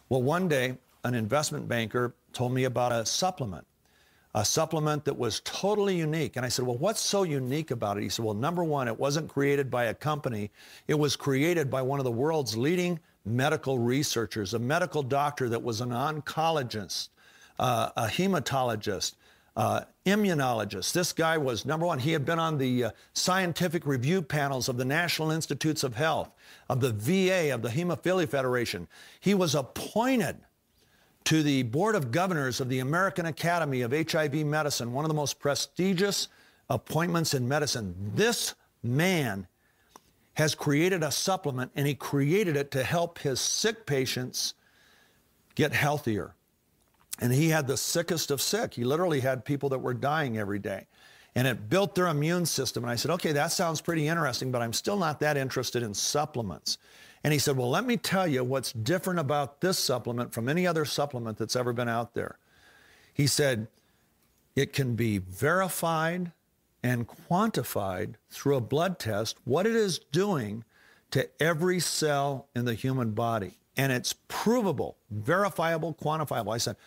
Well, one day, an investment banker told me about a supplement that was totally unique. And I said, well, what's so unique about it? He said, well, number one, it wasn't created by a company. It was created by one of the world's leading medical researchers, a medical doctor that was an oncologist, a hematologist, immunologist. This guy was, number one, he had been on the scientific review panels of the National Institutes of Health, of the VA, of the Hemophilia Federation. He was appointed to the Board of Governors of the American Academy of HIV Medicine, one of the most prestigious appointments in medicine. This man has created a supplement, and he created it to help his sick patients get healthier. And he had the sickest of sick. He literally had people that were dying every day. And it built their immune system. And I said, okay, that sounds pretty interesting, but I'm still not that interested in supplements. And he said, well, let me tell you what's different about this supplement from any other supplement that's ever been out there. He said, it can be verified and quantified through a blood test what it is doing to every cell in the human body. And it's provable, verifiable, quantifiable. I said,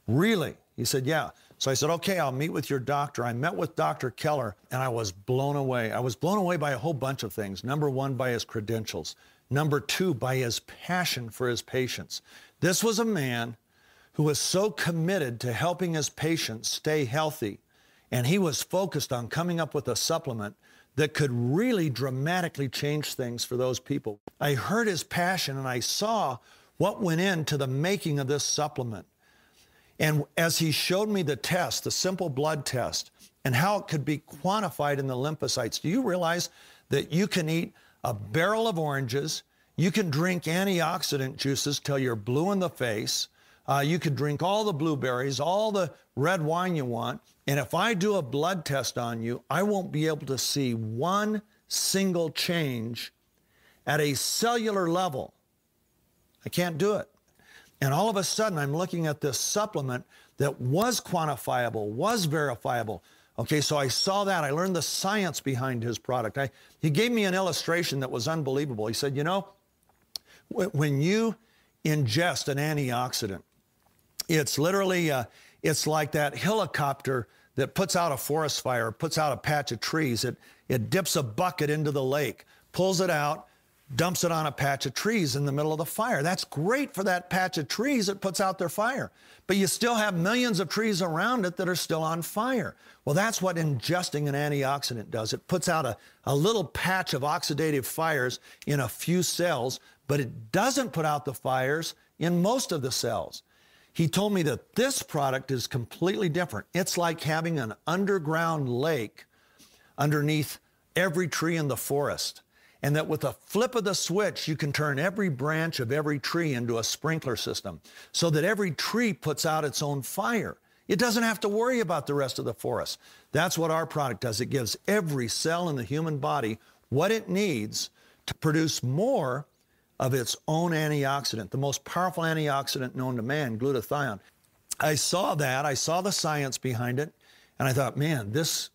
really? He said, yeah. So I said, okay, I'll meet with your doctor. I met with Dr. Keller, and I was blown away. I was blown away by a whole bunch of things. Number one, by his credentials. Number two, by his passion for his patients. This was a man who was so committed to helping his patients stay healthy, and he was focused on coming up with a supplement that could really dramatically change things for those people. I heard his passion, and I saw what went into the making of this supplement. And as he showed me the test, the simple blood test, and how it could be quantified in the lymphocytes, do you realize that you can eat a barrel of oranges, you can drink antioxidant juices till you're blue in the face, you could drink all the blueberries, all the red wine you want, and if I do a blood test on you, I won't be able to see one single change at a cellular level. I can't do it. And all of a sudden, I'm looking at this supplement that was quantifiable, was verifiable. Okay, so I saw that. I learned the science behind his product. He gave me an illustration that was unbelievable. He said, you know, when you ingest an antioxidant, it's literally, it's like that helicopter that puts out a forest fire, puts out a patch of trees. It dips a bucket into the lake, pulls it out, dumps it on a patch of trees in the middle of the fire. That's great for that patch of trees that puts out their fire. But you still have millions of trees around it that are still on fire. Well, that's what ingesting an antioxidant does. It puts out a little patch of oxidative fires in a few cells, but it doesn't put out the fires in most of the cells. He told me that this product is completely different. It's like having an underground lake underneath every tree in the forest. And that with a flip of the switch, you can turn every branch of every tree into a sprinkler system so that every tree puts out its own fire. It doesn't have to worry about the rest of the forest. That's what our product does. It gives every cell in the human body what it needs to produce more of its own antioxidant, the most powerful antioxidant known to man, glutathione. I saw that. I saw the science behind it, and I thought, man, this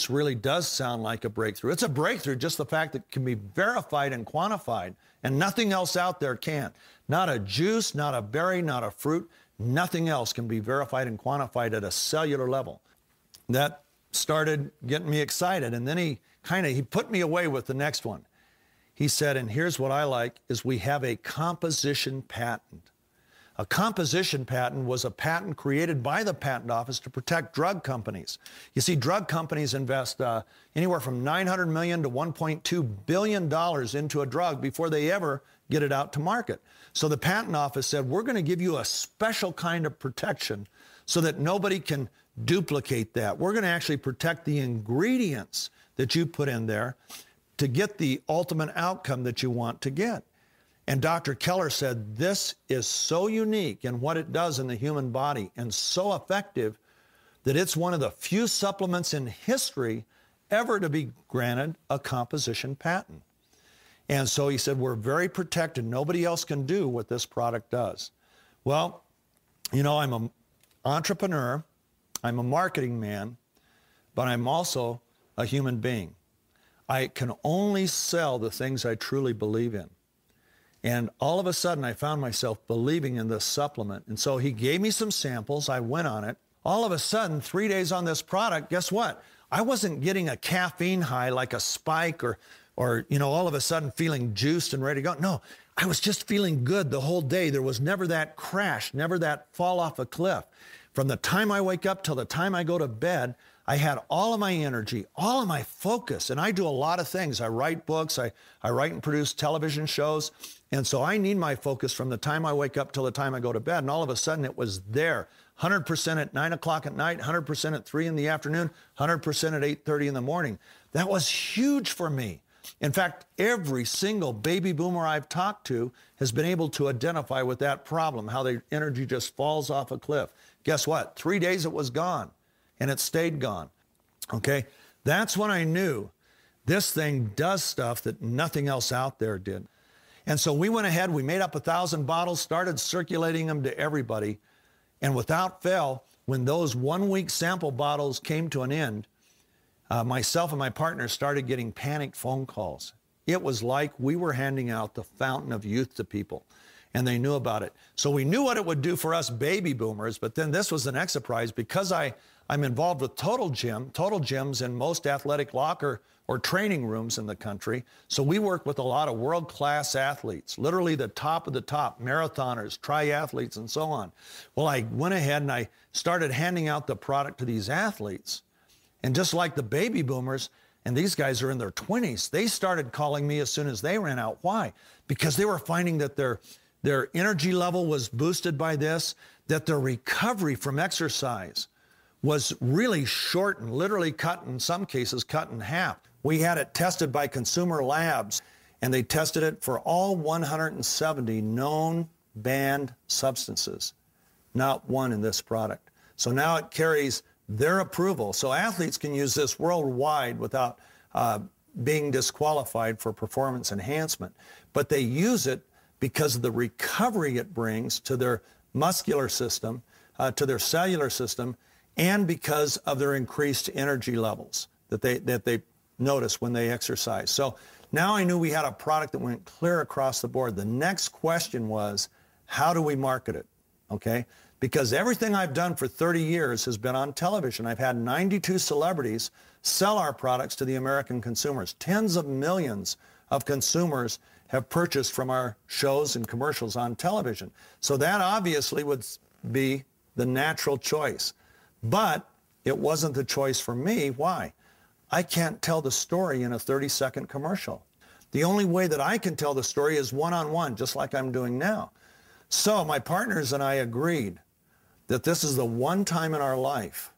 really does sound like a breakthrough. It's a breakthrough, just the fact that it can be verified and quantified, and nothing else out there can. Not a juice, not a berry, not a fruit, nothing else can be verified and quantified at a cellular level. That started getting me excited, and then he put me away with the next one. He said, and here's what I like, is we have a composition patent. A composition patent was a patent created by the patent office to protect drug companies. You see, drug companies invest anywhere from $900 million to $1.2 billion into a drug before they ever get it out to market. So the patent office said, we're going to give you a special kind of protection so that nobody can duplicate that. We're going to actually protect the ingredients that you put in there to get the ultimate outcome that you want to get. And Dr. Keller said, this is so unique in what it does in the human body and so effective that it's one of the few supplements in history ever to be granted a composition patent. And so he said, we're very protected. Nobody else can do what this product does. Well, you know, I'm an entrepreneur, I'm a marketing man, but I'm also a human being. I can only sell the things I truly believe in. And all of a sudden, I found myself believing in this supplement. And so he gave me some samples. I went on it. All of a sudden, 3 days on this product, guess what? I wasn't getting a caffeine high like a spike or all of a sudden feeling juiced and ready to go. No, I was just feeling good the whole day. There was never that crash, never that fall off a cliff. From the time I wake up till the time I go to bed, I had all of my energy, all of my focus, and I do a lot of things. I write books, I write and produce television shows, and so I need my focus from the time I wake up till the time I go to bed, and all of a sudden it was there. 100% at 9 o'clock at night, 100% at 3 in the afternoon, 100% at 8:30 in the morning. That was huge for me. In fact, every single baby boomer I've talked to has been able to identify with that problem, how their energy just falls off a cliff. Guess what? 3 days it was gone, and it stayed gone. Okay? That's when I knew this thing does stuff that nothing else out there did. And so we went ahead, we made up 1,000 bottles, started circulating them to everybody, and without fail, when those 1 week sample bottles came to an end, myself and my partner started getting panicked phone calls. It was like we were handing out the fountain of youth to people, and they knew about it. So we knew what it would do for us baby boomers, but then this was the next surprise. Because I'm involved with Total Gyms in most athletic locker or training rooms in the country. So we work with a lot of world-class athletes, literally the top of the top, marathoners, triathletes, and so on. Well, I went ahead and I started handing out the product to these athletes. And just like the baby boomers, and these guys are in their 20s, they started calling me as soon as they ran out. Why? Because they were finding that their energy level was boosted by this, that their recovery from exercise was really shortened, literally cut, in some cases, cut in half. We had it tested by consumer labs, and they tested it for all 170 known banned substances. Not one in this product. So now it carries their approval. So athletes can use this worldwide without being disqualified for performance enhancement. But they use it because of the recovery it brings to their muscular system, to their cellular system, and because of their increased energy levels that they notice when they exercise. So now I knew we had a product that went clear across the board. The next question was, how do we market it? Okay? Because everything I've done for 30 years has been on television. I've had 92 celebrities sell our products to the American consumers. Tens of millions of consumers have purchased from our shows and commercials on television. So that obviously would be the natural choice. But it wasn't the choice for me. Why? I can't tell the story in a 30-second commercial. The only way that I can tell the story is one-on-one, just like I'm doing now. So my partners and I agreed that this is the one time in our life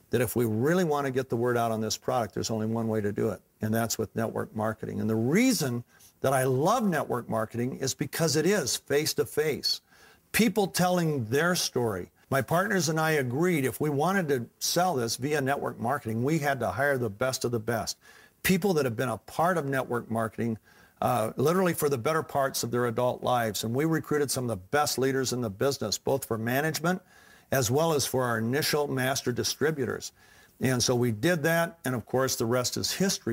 that if we really want to get the word out on this product, there's only one way to do it, and that's with network marketing. And the reason that I love network marketing is because it is face-to-face. People telling their story. My partners and I agreed if we wanted to sell this via network marketing, we had to hire the best of the best. People that have been a part of network marketing literally for the better parts of their adult lives. And we recruited some of the best leaders in the business, both for management as well as for our initial master distributors. And so we did that, and of course the rest is history.